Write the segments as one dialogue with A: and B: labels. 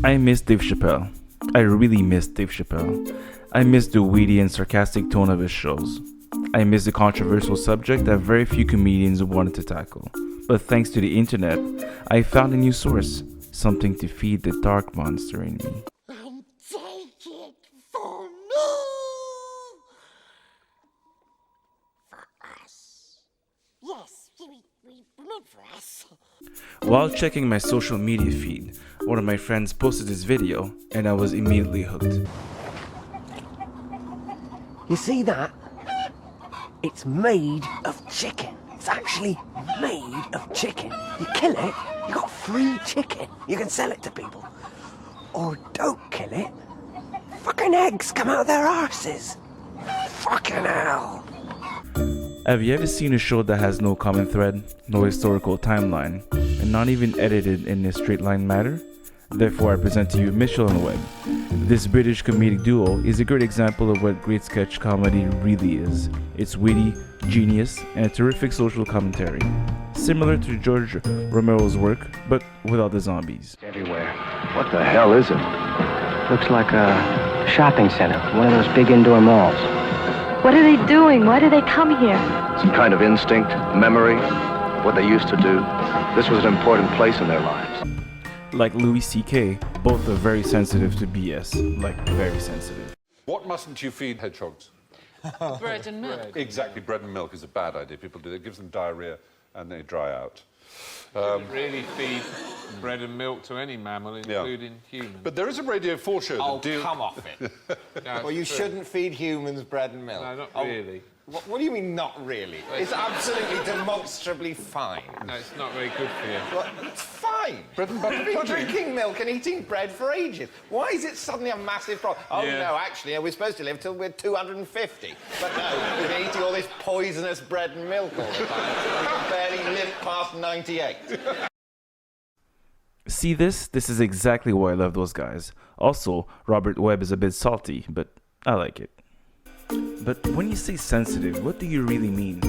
A: I miss Dave Chappelle. I really miss Dave Chappelle. I miss the witty and sarcastic tone of his shows. I miss the controversial subject that very few comedians wanted to tackle. But thanks to the internet, I found a new source, something to feed the dark monster in me.
B: And take it for me! For us. Yes, we meant for us.
A: While checking my social media feed, one of my friends posted this video and I was immediately hooked.
C: You see that? It's made of chicken. It's actually made of chicken. You kill it, you got free chicken. You can sell it to people. Or don't kill it, fucking eggs come out of their arses. Fucking hell.
A: Have you ever seen a show that has no common thread, no historical timeline, and not even edited in a straight line manner? Therefore, I present to you Mitchell and Webb. This British comedic duo is a great example of what great sketch comedy really is. It's witty, genius, and a terrific social commentary. Similar to George Romero's work, but without the zombies.
D: Everywhere. What the hell is it?
E: Looks like a shopping center, one of those big indoor malls.
F: What are they doing? Why do they come here?
D: Some kind of instinct, memory, what they used to do. This was an important place in their lives.
A: Like Louis C.K., both are very sensitive to BS, like very sensitive.
G: What mustn't you feed hedgehogs?
H: Bread and milk.
G: Exactly, bread and milk is a bad idea. People do it. It gives them diarrhea and they dry out.
H: Really feed bread and milk to any mammal, including humans.
G: But there is a Radio 4 show that deals...
I: come off it. Well, you shouldn't feed humans bread and milk.
H: No, not really.
I: What do you mean, not really? It's absolutely demonstrably fine.
H: No, it's not very good for you.
I: Well, it's fine.
G: Bread and butter
I: We've been
G: pudding.
I: drinking milk and eating bread for ages. Why is it suddenly a massive problem? Oh,
H: Yeah.
I: no, actually, we're supposed to live till we're 250. But no, we've been eating all this poisonous bread and milk all the time. We can barely live past 98.
A: See this? This is exactly why I love those guys. Also, Robert Webb is a bit salty, but I like it. But when you say sensitive, what do you really mean?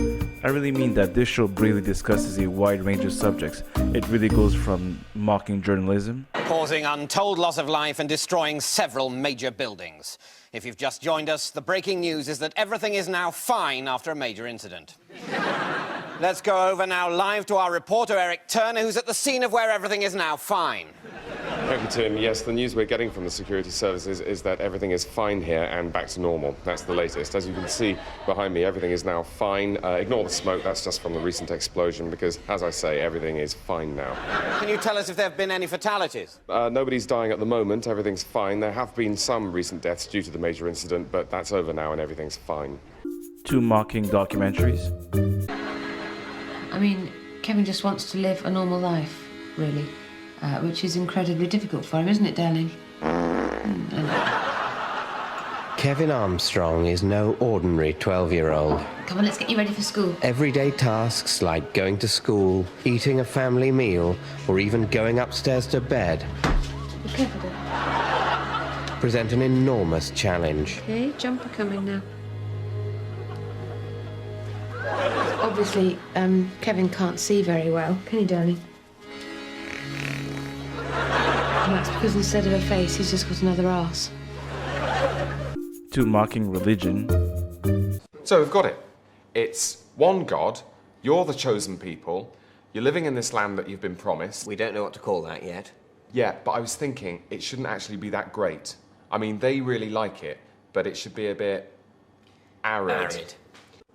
A: I really mean that this show really discusses a wide range of subjects. It really goes from mocking journalism,
J: causing untold loss of life and destroying several major buildings. If you've just joined us, the breaking news is that everything is now fine after a major incident. Let's go over now live to our reporter, Eric Turner, who's at the scene of where everything is now fine.
K: Thank you, Tim. Yes, the news we're getting from the security services is that everything is fine here and back to normal. That's the latest. As you can see behind me, everything is now fine. Ignore the smoke, that's just from the recent explosion, because, as I say, everything is fine now.
J: Can you tell us if there have been any fatalities?
K: Nobody's dying at the moment. Everything's fine. There have been some recent deaths due to the major incident, but that's over now and everything's fine.
A: 2 mocking documentaries,
F: I mean, Kevin just wants to live a normal life, really, which is incredibly difficult for him, isn't it, darling?
C: Kevin Armstrong is no ordinary 12-year-old.
F: Come on, let's get you ready for school.
C: Everyday tasks like going to school, eating a family meal, or even going upstairs to bed
F: Be careful, dear.
C: present an enormous challenge.
F: Okay, jumper coming now. Obviously, Kevin can't see very well, can he, darling? And that's because instead of a face, he's just got another arse.
A: 2 mocking religion,
K: So we've got it. It's one God, you're the chosen people, you're living in this land that you've been promised.
C: We don't know what to call that yet.
K: Yeah, but I was thinking it shouldn't actually be that great. I mean, they really like it, but it should be a bit arid.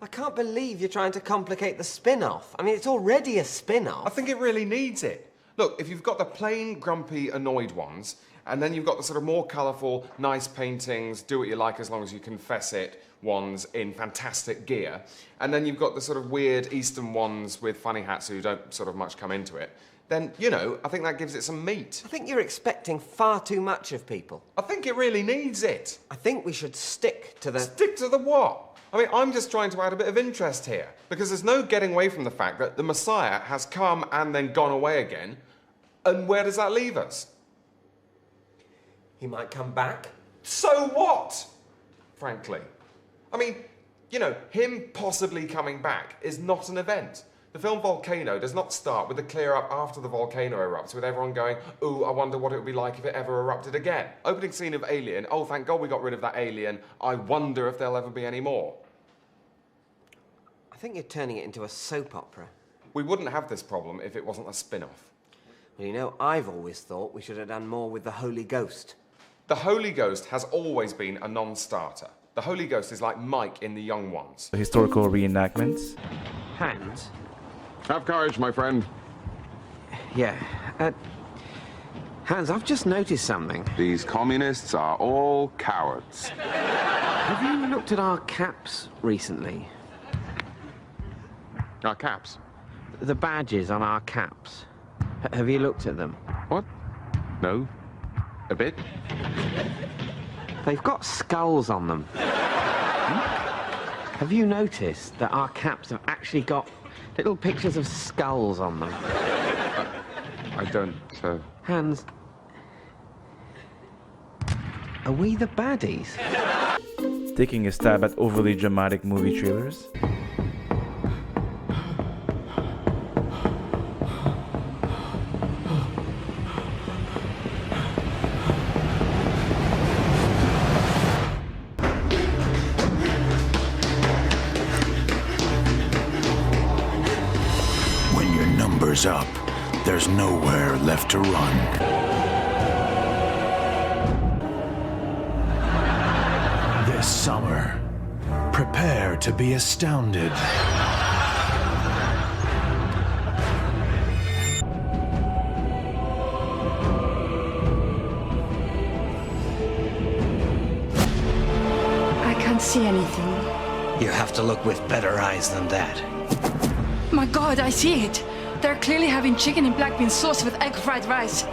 C: I can't believe you're trying to complicate the spin-off. I mean, it's already a spin-off.
K: I think it really needs it. Look, if you've got the plain, grumpy, annoyed ones, and then you've got the sort of more colourful, nice paintings, do what you like as long as you confess it ones in fantastic gear, and then you've got the sort of weird Eastern ones with funny hats who don't sort of much come into it, then, you know, I think that gives it some meat.
C: I think you're expecting far too much of people.
K: I think it really needs it.
C: I think we should stick to the...
K: Stick to the what? I mean, I'm just trying to add a bit of interest here, because there's no getting away from the fact that the Messiah has come and then gone away again, and where does that leave us?
C: He might come back.
K: So what? Frankly. I mean, you know, him possibly coming back is not an event. The film Volcano does not start with the clear up after the volcano erupts, with everyone going, ooh, I wonder what it would be like if it ever erupted again. Opening scene of Alien, oh, thank God we got rid of that alien. I wonder if there'll ever be any more.
C: I think you're turning it into a soap opera.
K: We wouldn't have this problem if it wasn't a spin-off.
C: Well, you know, I've always thought we should have done more with the Holy Ghost.
K: The Holy Ghost has always been a non-starter. The Holy Ghost is like Mike in The Young Ones.
A: Historical reenactments.
C: Hans?
K: Have courage, my friend.
C: Yeah. Hans, I've just noticed something.
L: These communists are all cowards.
C: Have you looked at our caps recently?
L: Our caps?
C: The badges on our caps. Have you looked at them?
L: What? No. A bit?
C: They've got skulls on them. Have you noticed that our caps have actually got little pictures of skulls on them?
L: I don't,
C: Hans, are we the baddies?
A: Taking a stab at overly dramatic movie trailers.
M: When your number's up, there's nowhere left to run. This summer, prepare to be astounded.
N: I can't see anything.
O: You have to look with better eyes than that.
N: My God, I see it. They're clearly having chicken and black bean sauce with egg fried rice.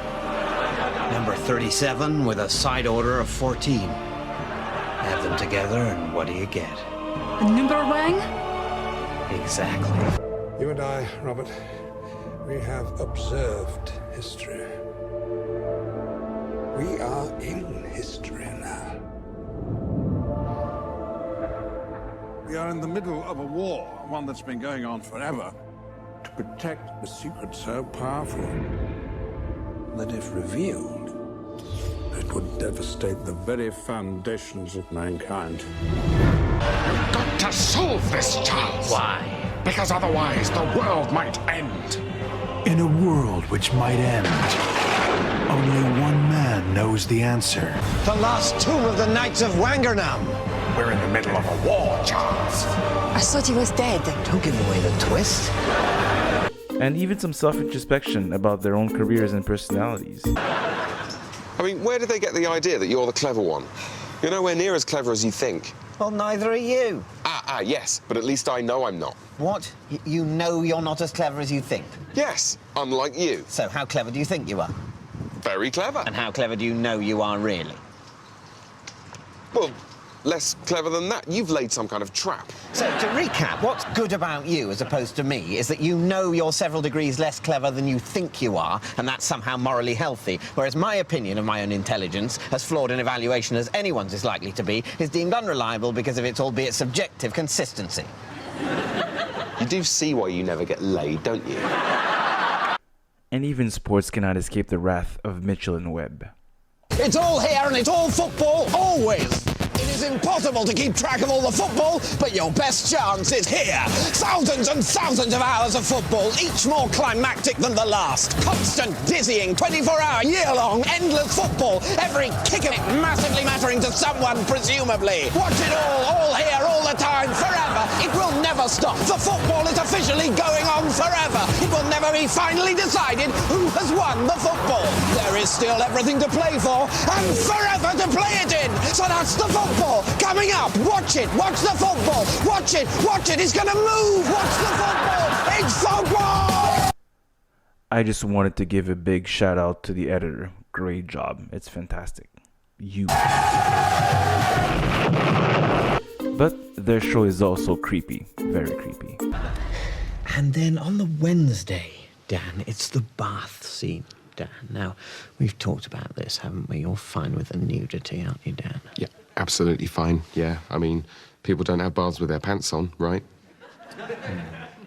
O: Number 37 with a side order of 14. Add them together and what do you get?
N: A number wang?
O: Exactly.
P: You and I, Robert, we have observed history. We are in history now. We are in the middle of a war, one that's been going on forever, to protect a secret so powerful that if revealed, it would devastate the very foundations of mankind.
Q: We've got to solve this, Charles.
O: Why?
Q: Because otherwise the world might end.
M: In a world which might end, only one man knows the answer.
O: The last tomb of the Knights of Wangernam.
Q: We're in the middle of a war, Charles.
N: I thought he was dead.
O: Don't give away the twist.
A: And even some self-introspection about their own careers and personalities.
K: I mean, where did they get the idea that you're the clever one? You're nowhere near as clever as you think.
J: Well, neither are you.
K: Yes, but at least I know I'm not.
J: What? You know you're not as clever as you think?
K: Yes, unlike you.
J: So how clever do you think you are?
K: Very clever.
J: And how clever do you know you are really?
K: Well, less clever than that. You've laid some kind of trap.
J: So, to recap, what's good about you as opposed to me is that you know you're several degrees less clever than you think you are, and that's somehow morally healthy, whereas my opinion of my own intelligence, as flawed an evaluation as anyone's is likely to be, is deemed unreliable because of its albeit subjective consistency.
K: You do see why you never get laid, don't you?
A: And even sports cannot escape the wrath of Mitchell and Webb.
J: It's all here and it's all football, always! It is impossible to keep track of all the football, but your best chance is here. Thousands and thousands of hours of football, each more climactic than the last. Constant, dizzying, 24-hour, year-long, endless football. Every kick of it massively mattering to someone, presumably. Watch it all here, all the time, forever. It will never stop. The football is officially going on forever. It will never be finally decided who has won the football. There is still everything to play for, and forever to play it in. So that's the football. Coming up, watch it, watch the football, watch it, it's gonna move, watch the football, it's football!
A: I just wanted to give a big shout out to the editor. Great job, it's fantastic. But their show is also creepy, very creepy.
O: And then on the Wednesday, Dan, it's the bath scene. Dan, now, we've talked about this, haven't we? You're fine with the nudity, aren't you, Dan?
K: Yeah, absolutely fine, yeah. I mean, people don't have baths with their pants on, right?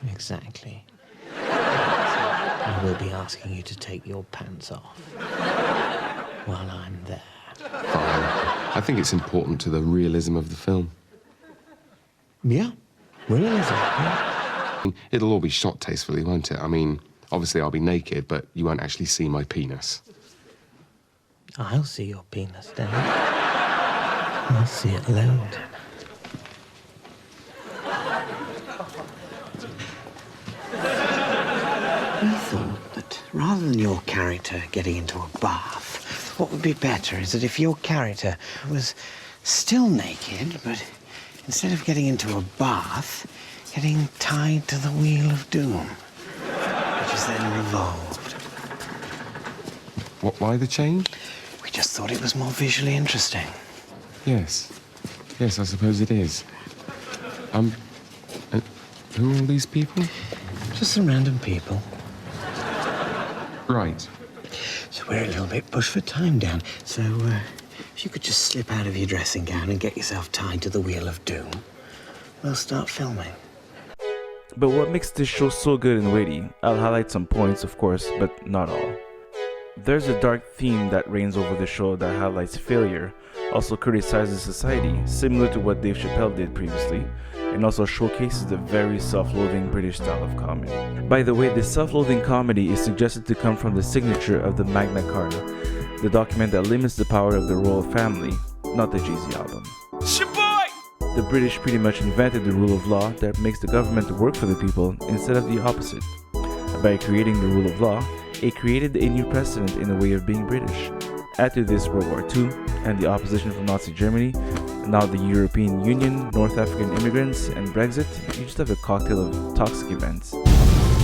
O: Exactly. I will be asking you to take your pants off while I'm there.
L: Fine. I think it's important to the realism of the film.
O: Yeah, realism, yeah.
L: It'll all be shot tastefully, won't it? I mean, obviously I'll be naked, but you won't actually see my penis.
O: I'll see your penis, Dan. I'll see it load. We thought that rather than your character getting into a bath, what would be better is that if your character was still naked, but instead of getting into a bath, getting tied to the wheel of doom, which is then revolved.
L: Why the change?
O: We just thought it was more visually interesting.
L: Yes. Yes, I suppose it is. Who are all these people?
O: Just some random people.
L: Right.
O: So we're a little bit pushed for time, Dan. So, if you could just slip out of your dressing gown and get yourself tied to the wheel of doom, we'll start filming.
A: But what makes this show so good and weighty? I'll highlight some points, of course, but not all. There's a dark theme that reigns over the show that highlights failure, also criticizes society, similar to what Dave Chappelle did previously, and also showcases the very self-loathing British style of comedy. By the way, this self-loathing comedy is suggested to come from the signature of the Magna Carta, the document that limits the power of the royal family, not the Jay-Z album. The British pretty much invented the rule of law that makes the government work for the people instead of the opposite. By creating the rule of law, it created a new precedent in the way of being British. Add to this World War II and the opposition from Nazi Germany, now the European Union, North African immigrants, and Brexit, you just have a cocktail of toxic events.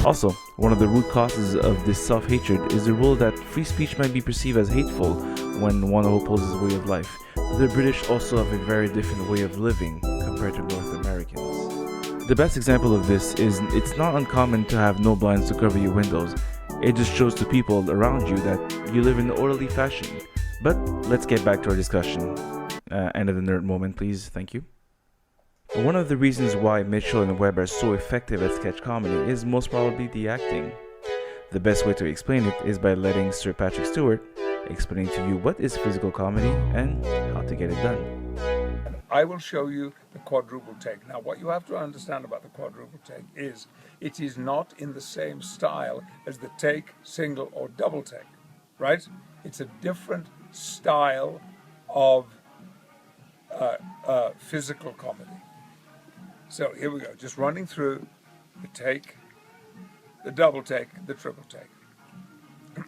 A: Also, one of the root causes of this self-hatred is the rule that free speech might be perceived as hateful when one opposes a way of life. The British also have a very different way of living compared to North Americans. The best example of this is it's not uncommon to have no blinds to cover your windows. It just shows to people around you that you live in orderly fashion. But let's get back to our discussion. End of the nerd moment, please. Thank you. One of the reasons why Mitchell and Webb are so effective at sketch comedy is most probably the acting. The best way to explain it is by letting Sir Patrick Stewart explain to you what is physical comedy and how to get it done.
P: I will show you the quadruple take. Now, what you have to understand about the quadruple take is it is not in the same style as the take, single, or double take, right? It's a different style of physical comedy. So here we go, just running through the take, the double take, the triple take.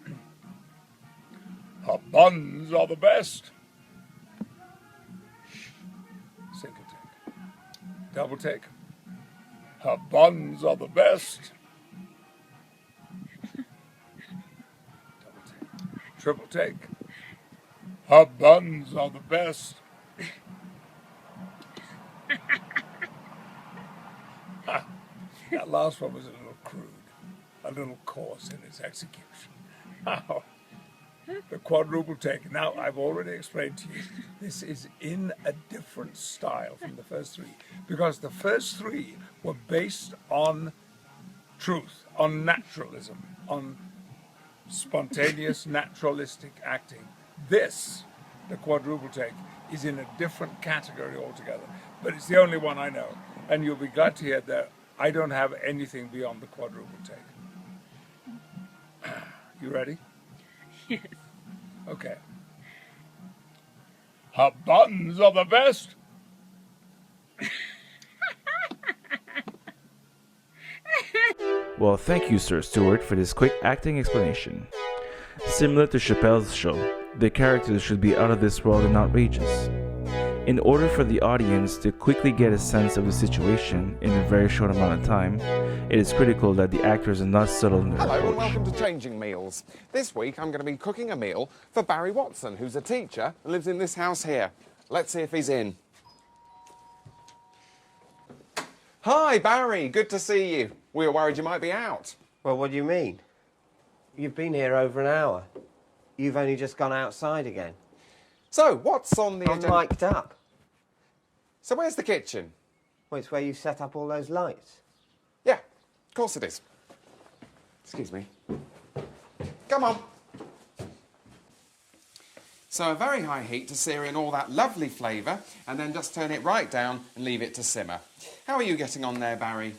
P: Her buns are the best. Single take. Double take. Her buns are the best. Double take. Triple take. Her buns are the best. That last one was a little crude, a little coarse in its execution. Now, the quadruple take. Now, I've already explained to you, this is in a different style from the first three, because the first three were based on truth, on naturalism, on spontaneous, naturalistic acting. This, the quadruple take, is in a different category altogether, but it's the only one I know, and you'll be glad to hear that I don't have anything beyond the quadruple take. You ready?
R: Yes.
P: Okay. Her buns are the best.
A: Well, thank you, Sir Stewart, for this quick acting explanation. Similar to Chappelle's show, the characters should be out of this world and outrageous. In order for the audience to quickly get a sense of the situation in a very short amount of time, it is critical that the actors are not subtle in their
K: Hello and
A: approach.
K: welcome to Changing Meals. This week I'm going to be cooking a meal for Barry Watson, who's a teacher and lives in this house here. Let's see if he's in. Hi Barry, good to see you. We were worried you might be out.
C: Well, what do you mean? You've been here over an hour. You've only just gone outside again.
K: So, what's on the
C: I'm
K: agenda?
C: mic'd up.
K: So where's the kitchen?
C: Well, it's where you set up all those lights.
K: Yeah, of course it is. Excuse me. Come on. So a very high heat to sear in all that lovely flavour, and then just turn it right down and leave it to simmer. How are you getting on there, Barry?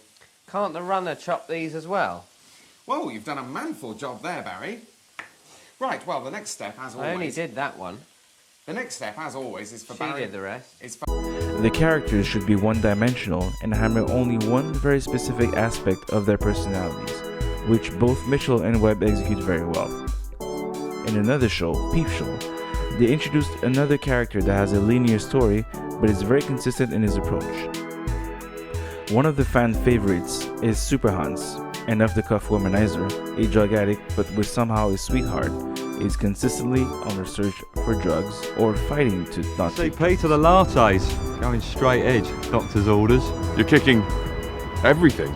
J: Can't the runner chop these as well?
K: Well, you've done a manful job there, Barry. Right, well, the next step, as always...
J: I only did that one.
K: The next step, as always, is for
J: She
K: Barry...
J: did the rest.
A: The characters should be one-dimensional and hammer only one very specific aspect of their personalities, which both Mitchell and Webb execute very well. In another show, Peep Show, they introduced another character that has a linear story, but is very consistent in his approach. One of the fan favorites is Super Hans, an off-the-cuff womanizer, a drug addict but with somehow a sweetheart, is consistently on the search for drugs or fighting to not take.
R: CP to the lattes, going straight edge, doctor's orders.
L: You're kicking everything.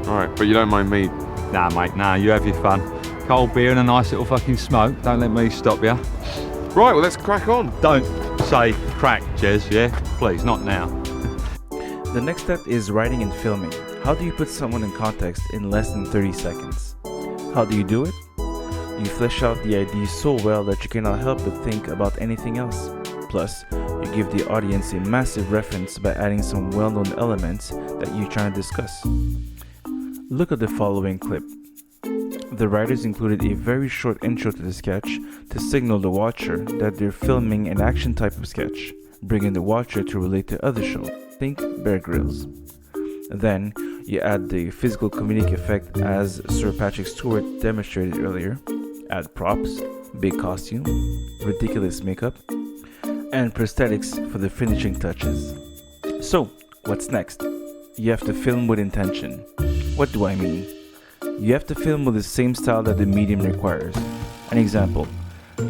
L: All right, but you don't mind me?
R: Nah, mate, nah, you have your fun. Cold beer and a nice little fucking smoke. Don't let me stop you.
L: Right, well, let's crack on.
R: Don't say crack, Jez, yeah? Please, not now.
A: The next step is writing and filming. How do you put someone in context in less than 30 seconds? How do you do it? You flesh out the idea so well that you cannot help but think about anything else. Plus, you give the audience a massive reference by adding some well-known elements that you're trying to discuss. Look at the following clip. The writers included a very short intro to the sketch to signal the watcher that they're filming an action type of sketch, bringing the watcher to relate to other shows. Think Bear Grylls. Then, you add the physical comedic effect as Sir Patrick Stewart demonstrated earlier. Add props, big costume, ridiculous makeup, and prosthetics for the finishing touches. So, what's next? You have to film with intention. What do I mean? You have to film with the same style that the medium requires. An example.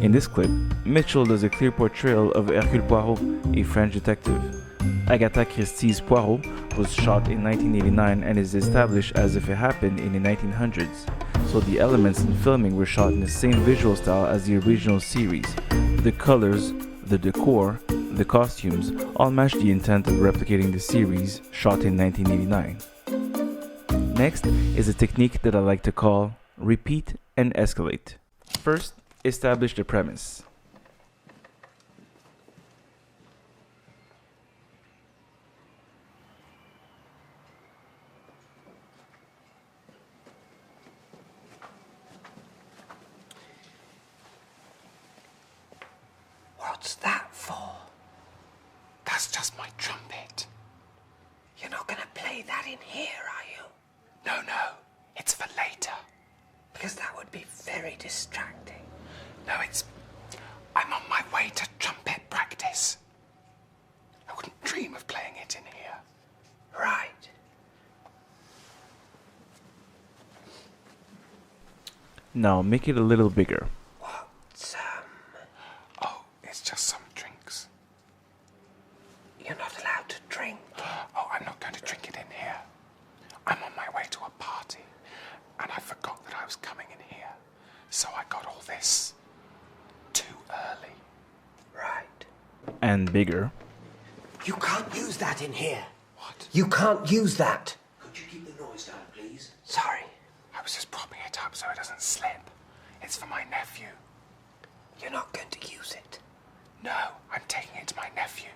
A: In this clip, Mitchell does a clear portrayal of Hercule Poirot, a French detective. Agatha Christie's Poirot was shot in 1989 and is established as if it happened in the 1900s, so the elements in filming were shot in the same visual style as the original series. The colors, the decor, the costumes all match the intent of replicating the series shot in 1989. Next is a technique that I like to call repeat and escalate. First, establish the premise.
C: What's that for?
K: That's just my trumpet.
C: You're not going to play that in here, are you?
K: No, it's for later.
C: Because that would be very distracting.
K: No, I'm on my way to trumpet practice. I wouldn't dream of playing it in here.
C: Right.
A: Now make it a little bigger.
K: Oh, it's just some drinks.
C: You're not allowed to drink.
K: Oh, I'm not going to drink it in here. I'm on my way to a party, and I forgot that I was coming in here. So I got all this too early.
C: Right.
A: And bigger.
C: You can't use that in here.
K: What?
C: You can't use that. Could you keep the noise down, please? Sorry.
K: I was just propping it up so it doesn't slip. It's for my nephew.
C: You're not going to use it.
K: No, I'm taking it to my nephew.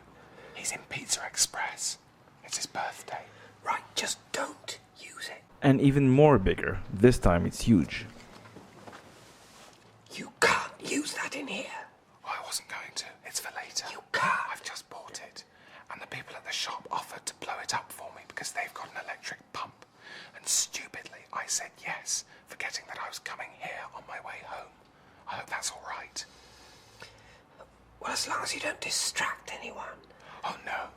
K: He's in Pizza Express. It's his birthday.
C: Right, just don't use it.
A: And even more bigger. This time it's huge.
C: You can't use that in here.
K: Oh, I wasn't going to. It's for later.
C: You can't.
K: I've just bought it. And the people at the shop offered to blow it up for me because they've got an electric pump. And stupidly, I said yes, forgetting that I was coming here on my way home. I hope that's all right.
C: Well, as long as you don't distract anyone.
K: Oh, no.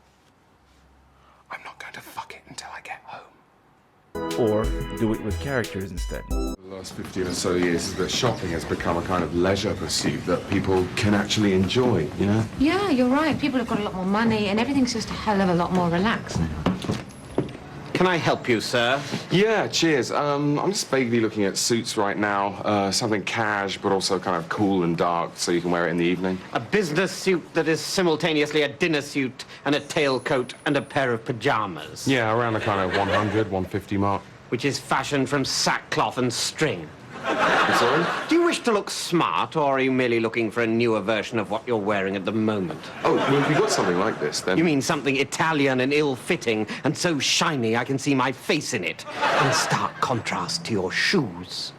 K: I'm not going to fuck it until I get home.
A: Or do it with characters instead.
L: The last 15 or so years is that shopping has become a kind of leisure pursuit that people can actually enjoy, you know?
F: Yeah, you're right. People have got a lot more money and everything's just a hell of a lot more relaxed now.
J: Can I help you, sir?
L: Yeah, cheers. I'm just vaguely looking at suits right now. Something cash, but also kind of cool and dark, so you can wear it in the evening.
J: A business suit that is simultaneously a dinner suit and a tailcoat and a pair of pajamas.
L: Yeah, around the kind of 100, 150 mark.
J: Which is fashioned from sackcloth and string.
L: I'm sorry?
J: Do you wish to look smart, or are you merely looking for a newer version of what you're wearing at the moment?
L: Oh, well, if you got something like this, then...
J: You mean something Italian and ill-fitting, and so shiny I can see my face in it, in stark contrast to your shoes?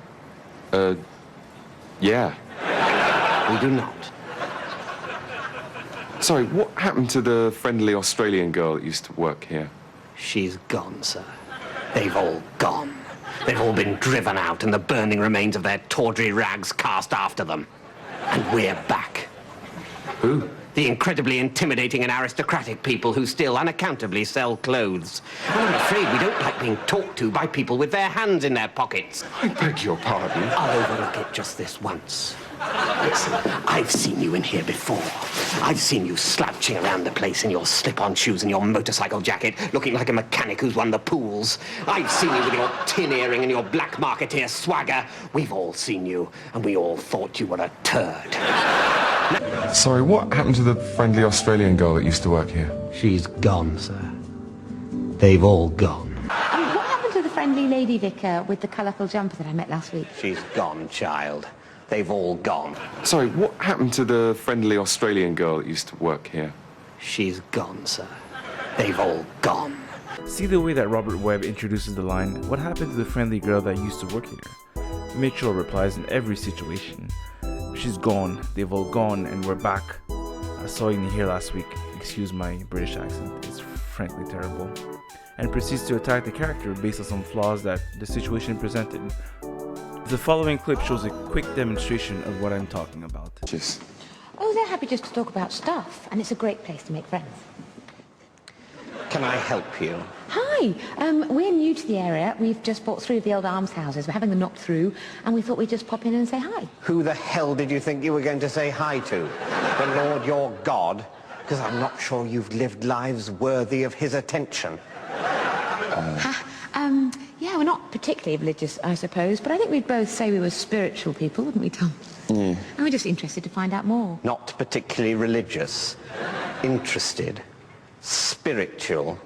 L: Yeah.
J: We do not.
L: Sorry, what happened to the friendly Australian girl that used to work here?
J: She's gone, sir. They've all gone. They've all been driven out and the burning remains of their tawdry rags cast after them. And we're back.
L: Who?
J: The incredibly intimidating and aristocratic people who still unaccountably sell clothes. And I'm afraid we don't like being talked to by people with their hands in their pockets.
L: I beg your pardon?
J: I'll overlook it just this once. Listen, I've seen you in here before. I've seen you slouching around the place in your slip-on shoes and your motorcycle jacket, looking like a mechanic who's won the pools. I've seen you with your tin earring and your black marketeer swagger. We've all seen you, and we all thought you were a turd.
L: Sorry, what happened to the friendly Australian girl that used to work here?
J: She's gone, sir. They've all gone.
F: What happened to the friendly lady vicar with the colourful jumper that I met last week?
J: She's gone, child. They've all gone.
L: Sorry, what happened to the friendly Australian girl that used to work here?
J: She's gone, sir. They've all gone.
A: See the way that Robert Webb introduces the line, "What happened to the friendly girl that used to work here?" Mitchell replies in every situation, "She's gone, they've all gone, and we're back. I saw you in here last week." Excuse my British accent, it's frankly terrible. And proceeds to attack the character based on some flaws that the situation presented. The following clip shows a quick demonstration of what I'm talking about.
F: Oh, they're happy just to talk about stuff, and it's a great place to make friends.
J: Can I help you?
F: Hi, we're new to the area. We've just bought 3 of the old almshouses. We're having them knocked through, and we thought we'd just pop in and say hi.
J: Who the hell did you think you were going to say hi to? The Lord your God? Because I'm not sure you've lived lives worthy of his attention.
F: Yeah, we're not particularly religious, I suppose, but I think we'd both say we were spiritual people, wouldn't we, Tom?
L: Yeah.
F: And we're just interested to find out more.
J: Not particularly religious. Interested. Spiritual.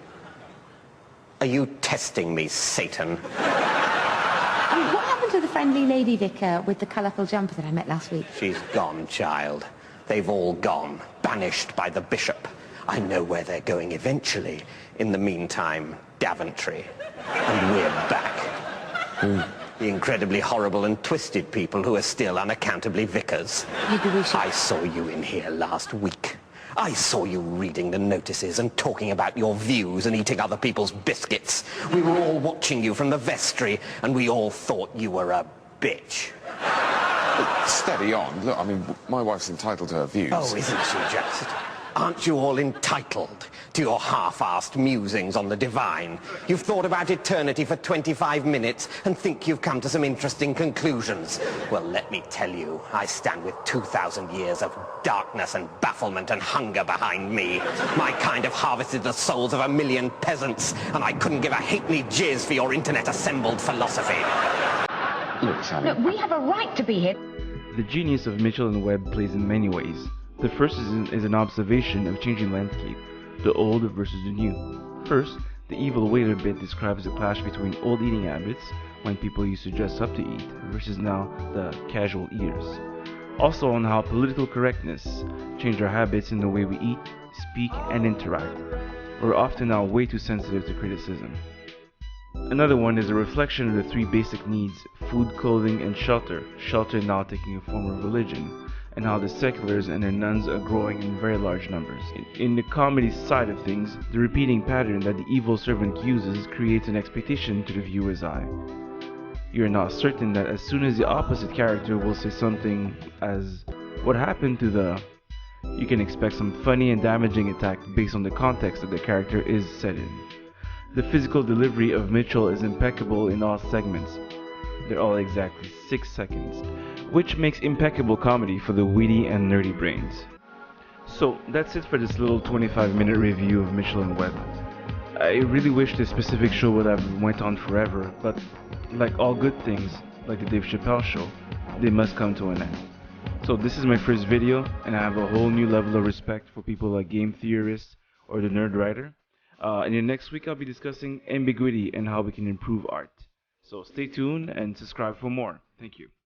J: Are you testing me, Satan?
F: What happened to the friendly lady vicar with the colourful jumper that I met last week?
J: She's gone, child. They've all gone. Banished by the bishop. I know where they're going eventually. In the meantime, Daventry. And we're back. The incredibly horrible and twisted people who are still unaccountably vicars.
F: Maybe we should...
J: I saw you in here last week. I saw you reading the notices and talking about your views and eating other people's biscuits. We were all watching you from the vestry, and we all thought you were a bitch.
L: Steady on. Look, I mean, my wife's entitled to her views.
J: Oh, isn't she just? Aren't you all entitled to your half-assed musings on the divine? You've thought about eternity for 25 minutes and think you've come to some interesting conclusions. Well, let me tell you, I stand with 2,000 years of darkness and bafflement and hunger behind me. My kind have harvested the souls of 1 million peasants, and I couldn't give a halfpenny jizz for your internet-assembled philosophy.
L: Look, Sally.
F: Look, we have a right to be here.
A: The genius of Mitchell and Webb plays in many ways. The first is an observation of changing landscape, the old versus the new. First, the evil waiter bit describes the clash between old eating habits, when people used to dress up to eat, versus now the casual eaters. Also on how political correctness changed our habits in the way we eat, speak, and interact. We're often now way too sensitive to criticism. Another one is a reflection of the 3 basic needs: food, clothing, and shelter. Shelter now taking a form of religion, and how the seculars and their nuns are growing in very large numbers. In the comedy side of things, the repeating pattern that the evil servant uses creates an expectation to the viewer's eye. You're not certain that as soon as the opposite character will say something as, "What happened to the..." you can expect some funny and damaging attack based on the context that the character is set in. The physical delivery of Mitchell is impeccable in all segments. They're all exactly 6 seconds, which makes impeccable comedy for the witty and nerdy brains. So that's it for this little 25-minute review of Mitchell and Webb. I really wish this specific show would have went on forever, but like all good things, like the Dave Chappelle show, they must come to an end. So this is my first video, and I have a whole new level of respect for people like game theorists or the nerd writer. And in next week I'll be discussing ambiguity and how we can improve art. So stay tuned and subscribe for more.
K: Thank you.